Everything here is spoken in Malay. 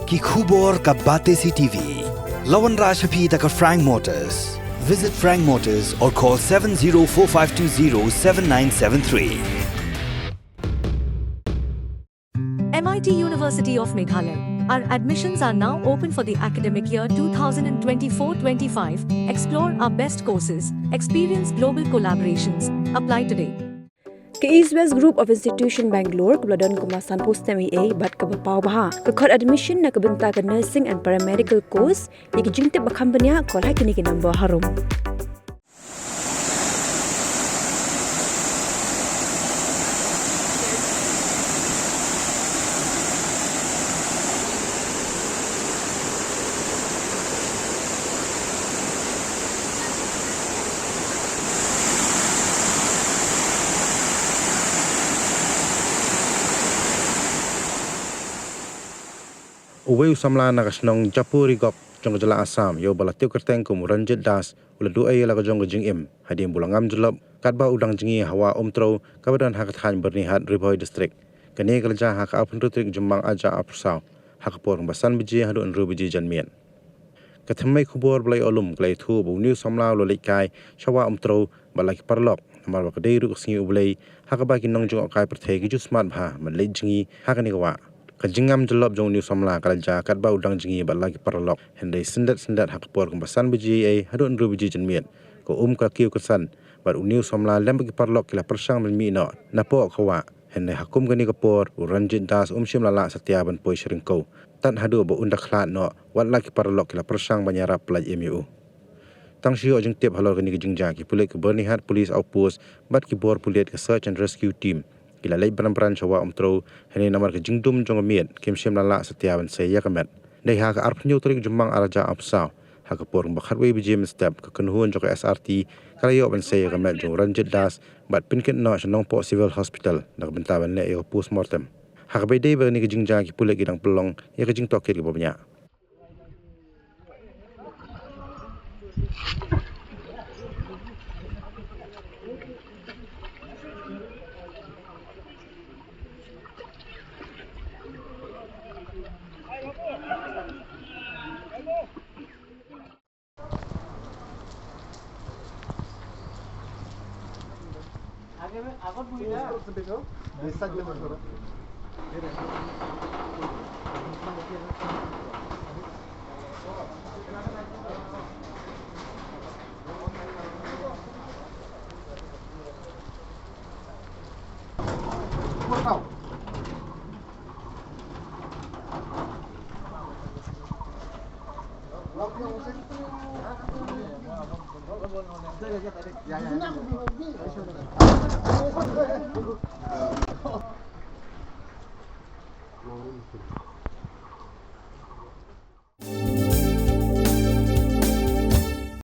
ki khubor ka Bate CTV. Lawan Rashaphi taka Frank Motors. Visit Frank Motors or call 7045207973. MIT University of Meghalaya. Our admissions are now open for the academic year 2024-25. Explore our best courses, experience global collaborations. Apply today. Ke East West Group of Institution Bangalore kebeladon kemasan postemi bat ke bapau baha ke kod admission na kebenta ke nursing and paramedical course yang jingte bakam benya kol hakini ke number harum. Uwe usamla nakasnong Japuri gop jong jala Assam yo bala tiu kerteng kum Ranjit Das ula du ay la jong jing im hadim bulangam julop katba udang jingi hawa umtro kabadan hak than bernihat Riboy district kani kalja hak apun rutrik jumbang aja apsau hak por basan biji hadu anru biji janmian kathamai khubor blai olum glai thu bu new samla lo likai shawa umtro balaki parlok namar bakadei ru singi ublai hak ba kinong jong kai perthai gi ju smart bha man le jingi hakani wa kajingam jelop jong new samla kalja katba udang jingi balaki parlok hendai sendat hak por basan biji ai hadu anru biji janmian ko ka kiu kesan bar new samla lem bagi parlok kila persang men mi no napo khawa hendai hakum gani kapor Ranjit Das shim lala satya ban poi seringkau tan hadu bo undak khlat no wat laki parlok kila persang banyara plaj MU tang shio jing tip halor gani jingja ki pulik bernihat police outpost bat ki bor puliat ke search and rescue team kila lay beran chawa umtro hene namar ke jingdum jong miet shim lala satya ban saya kamet dai ha ka arp nyu trik jumbang araja apsau ha ka por bakhat we bjm step ka kunhun jok SRT kalayo ban saya kamet jong Ranjit Das bat pinket no shanong po civil hospital nak bentaban le yo postmortem hak bay day berni ke jingja ki pulik gidang pelong ya ke jing toket ke babnya Ya.